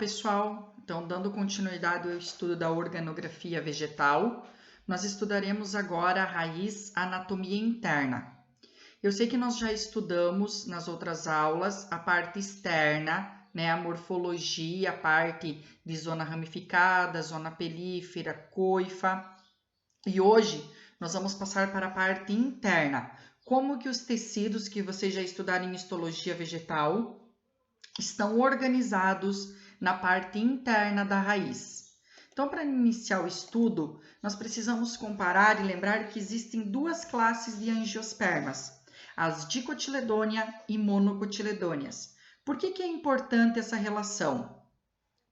pessoal! Então, dando continuidade ao estudo da organografia vegetal, nós estudaremos agora a raiz anatomia interna. Eu sei que nós já estudamos nas outras aulas a parte externa, a morfologia, a parte de zona ramificada, zona pelífera, coifa. E hoje nós vamos passar para a parte interna. Como que os tecidos que vocês já estudaram em histologia vegetal estão organizados na parte interna da raiz. Então, para iniciar o estudo, nós precisamos comparar e lembrar que existem duas classes de angiospermas, as dicotiledônia e monocotiledôneas. Por que é importante essa relação?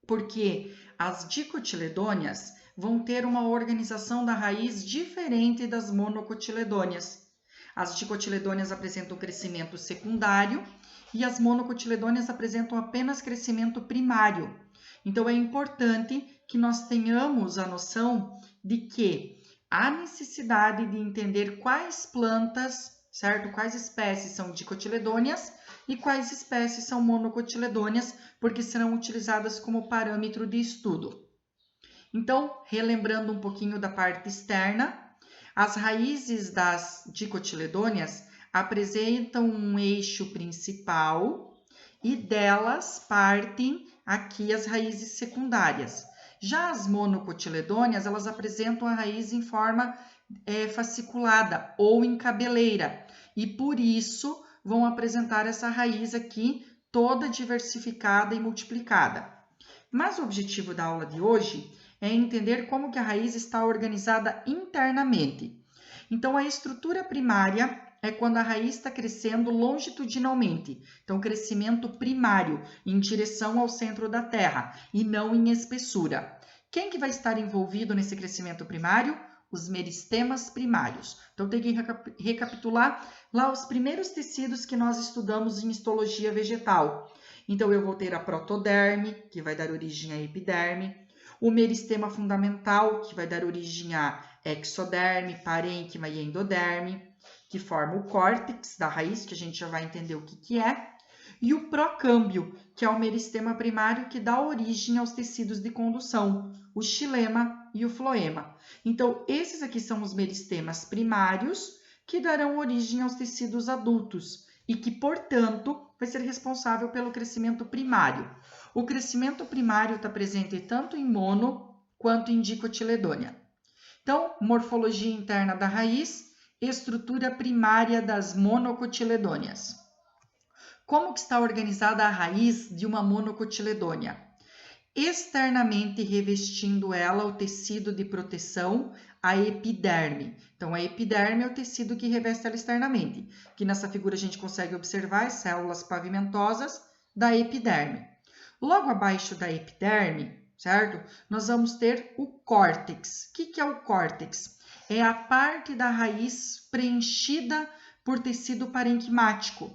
Porque as dicotiledôneas vão ter uma organização da raiz diferente das monocotiledôneas. As dicotiledôneas apresentam crescimento secundário e as monocotiledôneas apresentam apenas crescimento primário. Então, é importante que nós tenhamos a noção de que há necessidade de entender quais plantas, certo? Quais espécies são dicotiledôneas e quais espécies são monocotiledôneas, porque serão utilizadas como parâmetro de estudo. Então, relembrando um pouquinho da parte externa, as raízes das dicotiledôneas apresentam um eixo principal e delas partem aqui as raízes secundárias. Já as monocotiledôneas, elas apresentam a raiz em forma fasciculada ou em cabeleira e por isso vão apresentar essa raiz aqui toda diversificada e multiplicada. Mas o objetivo da aula de hoje é entender como que a raiz está organizada internamente. Então, a estrutura primária é quando a raiz está crescendo longitudinalmente. Então, crescimento primário, em direção ao centro da terra e não em espessura. Quem que vai estar envolvido nesse crescimento primário? Os meristemas primários. Então, tem que recapitular lá os primeiros tecidos que nós estudamos em histologia vegetal. Então, eu vou ter a protoderme, que vai dar origem à epiderme, o meristema fundamental, que vai dar origem a exoderme, parênquima e endoderme, que forma o córtex da raiz, que a gente já vai entender o que é, e o procâmbio, que é o meristema primário que dá origem aos tecidos de condução, o xilema e o floema. Então, esses aqui são os meristemas primários que darão origem aos tecidos adultos e que, portanto, vai ser responsável pelo crescimento primário. O crescimento primário está presente tanto em mono quanto em dicotiledônia. Então, morfologia interna da raiz, estrutura primária das monocotiledôneas. Como que está organizada a raiz de uma monocotiledônia? Externamente revestindo ela o tecido de proteção, a epiderme. Então, a epiderme é o tecido que reveste ela externamente, que nessa figura a gente consegue observar as células pavimentosas da epiderme. Logo abaixo da epiderme, certo? Nós vamos ter o córtex. O que é o córtex? É a parte da raiz preenchida por tecido parenquimático.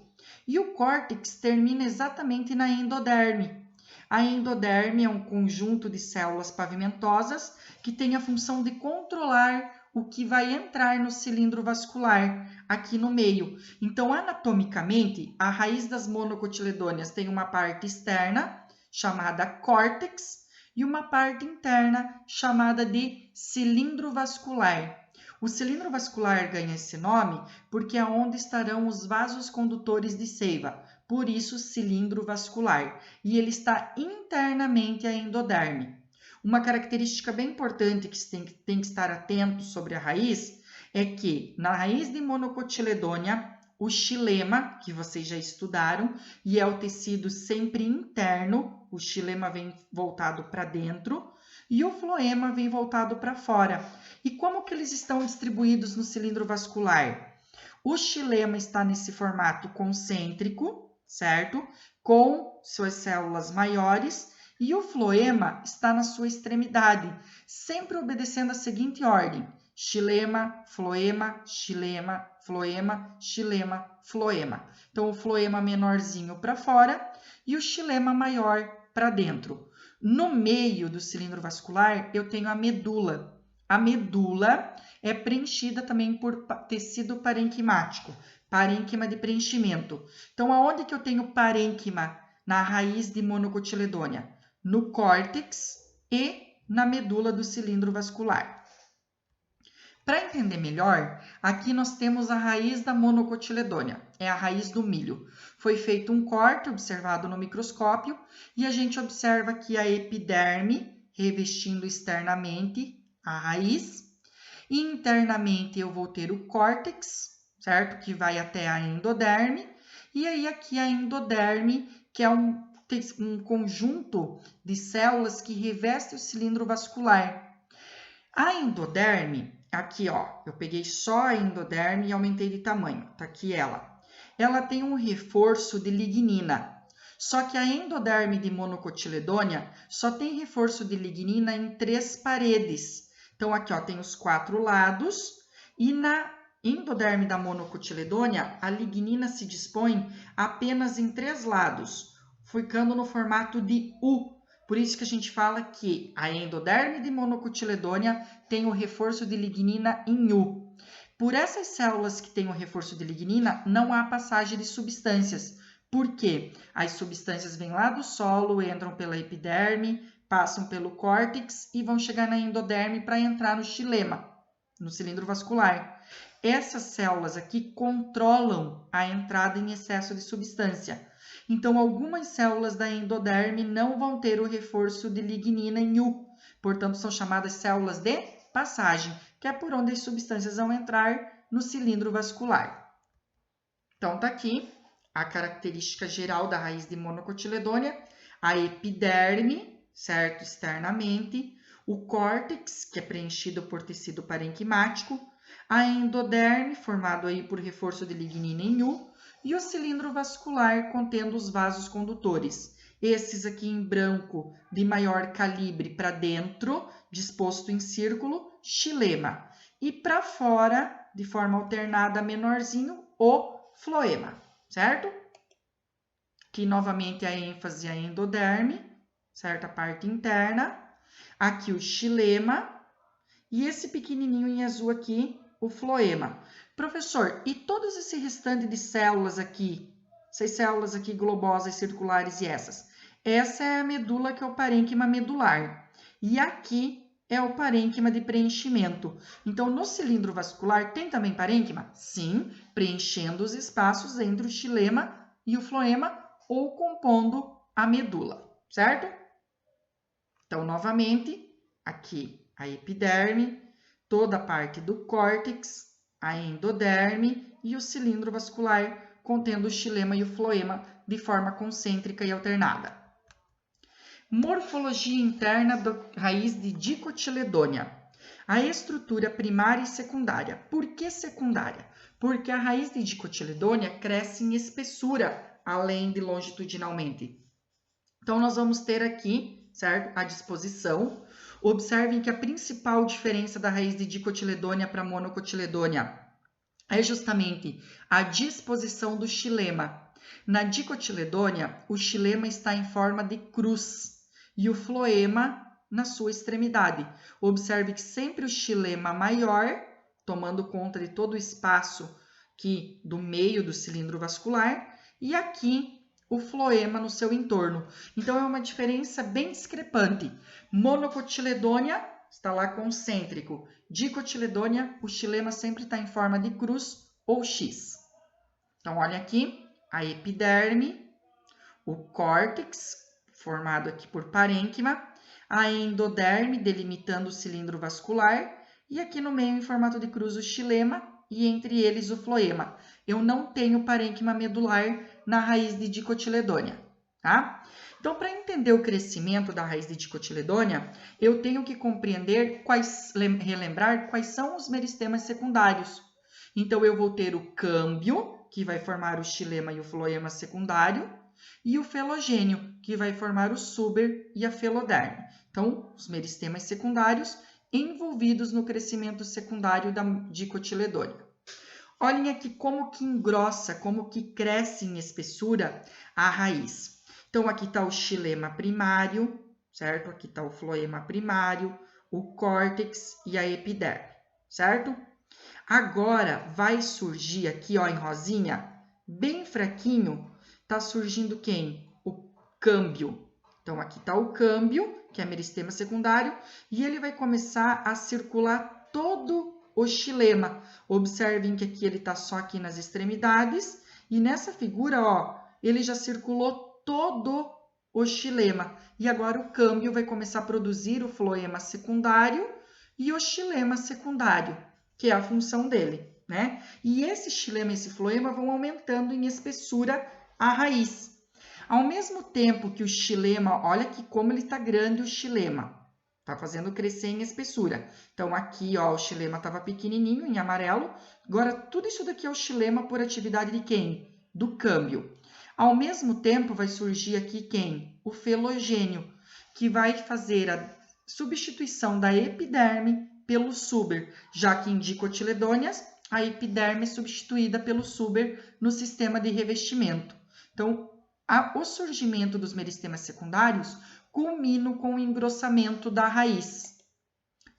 E o córtex termina exatamente na endoderme. A endoderme é um conjunto de células pavimentosas que tem a função de controlar o que vai entrar no cilindro vascular aqui no meio. Então, anatomicamente, a raiz das monocotiledôneas tem uma parte externa, chamada córtex, e uma parte interna, chamada de cilindro vascular. O cilindro vascular ganha esse nome porque é onde estarão os vasos condutores de seiva, por isso cilindro vascular, e ele está internamente à endoderme. Uma característica bem importante que você tem que estar atento sobre a raiz é que na raiz de monocotiledônia, o xilema, que vocês já estudaram, e é o tecido sempre interno, o xilema vem voltado para dentro, e o floema vem voltado para fora. E como que eles estão distribuídos no cilindro vascular? O xilema está nesse formato concêntrico, certo? Com suas células maiores, e o floema está na sua extremidade, sempre obedecendo a seguinte ordem: xilema, floema, xilema, floema, xilema, floema. Então, o floema menorzinho para fora e o xilema maior para dentro. No meio do cilindro vascular, eu tenho a medula. A medula é preenchida também por tecido parenquimático, parênquima de preenchimento. Então, aonde que eu tenho parênquima na raiz de monocotiledônia? no córtex e na medula do cilindro vascular. Para entender melhor, aqui nós temos a raiz da monocotiledônia, é a raiz do milho. Foi feito um corte observado no microscópio e a gente observa aqui a epiderme revestindo externamente a raiz e internamente eu vou ter o córtex, certo? Que vai até a endoderme e aí aqui a endoderme, que é um conjunto de células que reveste o cilindro vascular. A endoderme, aqui ó, eu peguei só a endoderme e aumentei de tamanho, tá aqui ela. Ela tem um reforço de lignina, só que a endoderme de monocotiledônia só tem reforço de lignina em 3 paredes. Então aqui ó, tem os 4 lados e na endoderme da monocotiledônia a lignina se dispõe apenas em 3 lados, ficando no formato de U. Por isso que a gente fala que a endoderme de monocotiledônia tem o reforço de lignina em U. Por essas células que têm o reforço de lignina, não há passagem de substâncias. Por quê? As substâncias vêm lá do solo, entram pela epiderme, passam pelo córtex e vão chegar na endoderme para entrar no xilema, no cilindro vascular. Essas células aqui controlam a entrada em excesso de substância. Então, algumas células da endoderme não vão ter o reforço de lignina em U, portanto, são chamadas células de passagem, que é por onde as substâncias vão entrar no cilindro vascular. Então, tá aqui a característica geral da raiz de monocotiledônia, a epiderme, certo, externamente, o córtex, que é preenchido por tecido parenquimático, a endoderme, formado aí por reforço de lignina em U, e o cilindro vascular contendo os vasos condutores. Esses aqui em branco, de maior calibre para dentro, disposto em círculo, xilema. E para fora, de forma alternada, menorzinho, o floema, certo? Aqui novamente a ênfase é endoderme, certo? A parte interna. Aqui o xilema. E esse pequenininho em azul aqui, o floema. Professor, e todos esse restante de células aqui, essas células aqui globosas, circulares e essas? Essa é a medula que é o parênquima medular. E aqui é o parênquima de preenchimento. Então, no cilindro vascular tem também parênquima? Sim, preenchendo os espaços entre o xilema e o floema ou compondo a medula, certo? Então, novamente, aqui a epiderme, toda a parte do córtex, a endoderme e o cilindro vascular, contendo o xilema e o floema de forma concêntrica e alternada. Morfologia interna da raiz de dicotiledônia. A estrutura primária e secundária. Por que secundária? Porque a raiz de dicotiledônia cresce em espessura, além de longitudinalmente. Então, nós vamos ter aqui, certo, à disposição. Observem que a principal diferença da raiz de dicotiledônia para monocotiledônia é justamente a disposição do xilema. Na dicotiledônia, o xilema está em forma de cruz e o floema na sua extremidade. Observe que sempre o xilema maior, tomando conta de todo o espaço aqui do meio do cilindro vascular, e aqui o floema no seu entorno. Então, é uma diferença bem discrepante. Monocotiledônia está lá concêntrico. Dicotiledônia, o xilema sempre está em forma de cruz ou X. Então, olha aqui, a epiderme, o córtex, formado aqui por parênquima, a endoderme, delimitando o cilindro vascular, e aqui no meio, em formato de cruz, o xilema, e entre eles o floema. Eu não tenho parênquima medular na raiz de dicotiledônia, tá? Então, para entender o crescimento da raiz de dicotiledônia, eu tenho que compreender relembrar quais são os meristemas secundários. Então, eu vou ter o câmbio, que vai formar o xilema e o floema secundário, e o felogênio, que vai formar o suber e a feloderme. Então, os meristemas secundários envolvidos no crescimento secundário da dicotiledônia. Olhem aqui como que engrossa, como que cresce em espessura a raiz. Então, aqui está o xilema primário, certo? Aqui está o floema primário, o córtex e a epiderme, certo? Agora, vai surgir aqui, ó, em rosinha, bem fraquinho, está surgindo quem? O câmbio. Então, aqui está o câmbio, que é meristema secundário, e ele vai começar a circular todo o xilema. Observem que aqui ele está só aqui nas extremidades, e nessa figura, ó, ele já circulou todo o xilema. E agora o câmbio vai começar a produzir o floema secundário e o xilema secundário, que é a função dele, né? E esse xilema e esse floema vão aumentando em espessura a raiz. Ao mesmo tempo que o xilema, olha aqui como ele está grande o xilema, está fazendo crescer em espessura. Então, aqui, ó, o xilema estava pequenininho, em amarelo. Agora, tudo isso daqui é o xilema por atividade de quem? Do câmbio. Ao mesmo tempo, vai surgir aqui quem? O felogênio, que vai fazer a substituição da epiderme pelo suber, já que em dicotiledôneas, a epiderme é substituída pelo suber no sistema de revestimento. Então, o surgimento dos meristemas secundários culmina com o engrossamento da raiz.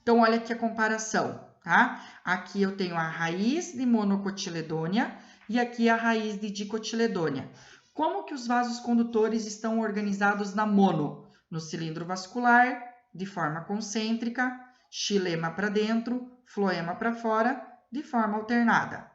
Então, olha aqui a comparação, tá? Aqui eu tenho a raiz de monocotiledônea e aqui a raiz de dicotiledônea. Como que os vasos condutores estão organizados na mono? No cilindro vascular, de forma concêntrica, xilema para dentro, floema para fora, de forma alternada.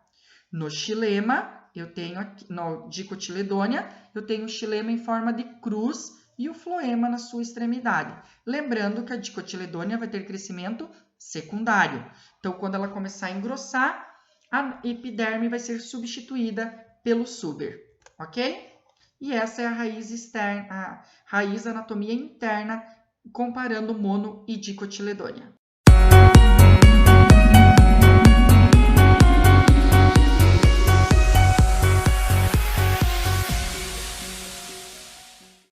No xilema, eu tenho aqui, no dicotiledônea, eu tenho o xilema em forma de cruz e o floema na sua extremidade. Lembrando que a dicotiledônea vai ter crescimento secundário. Então, quando ela começar a engrossar, a epiderme vai ser substituída pelo suber, ok? E essa é a raiz externa, a raiz anatomia interna, comparando mono e dicotiledônea.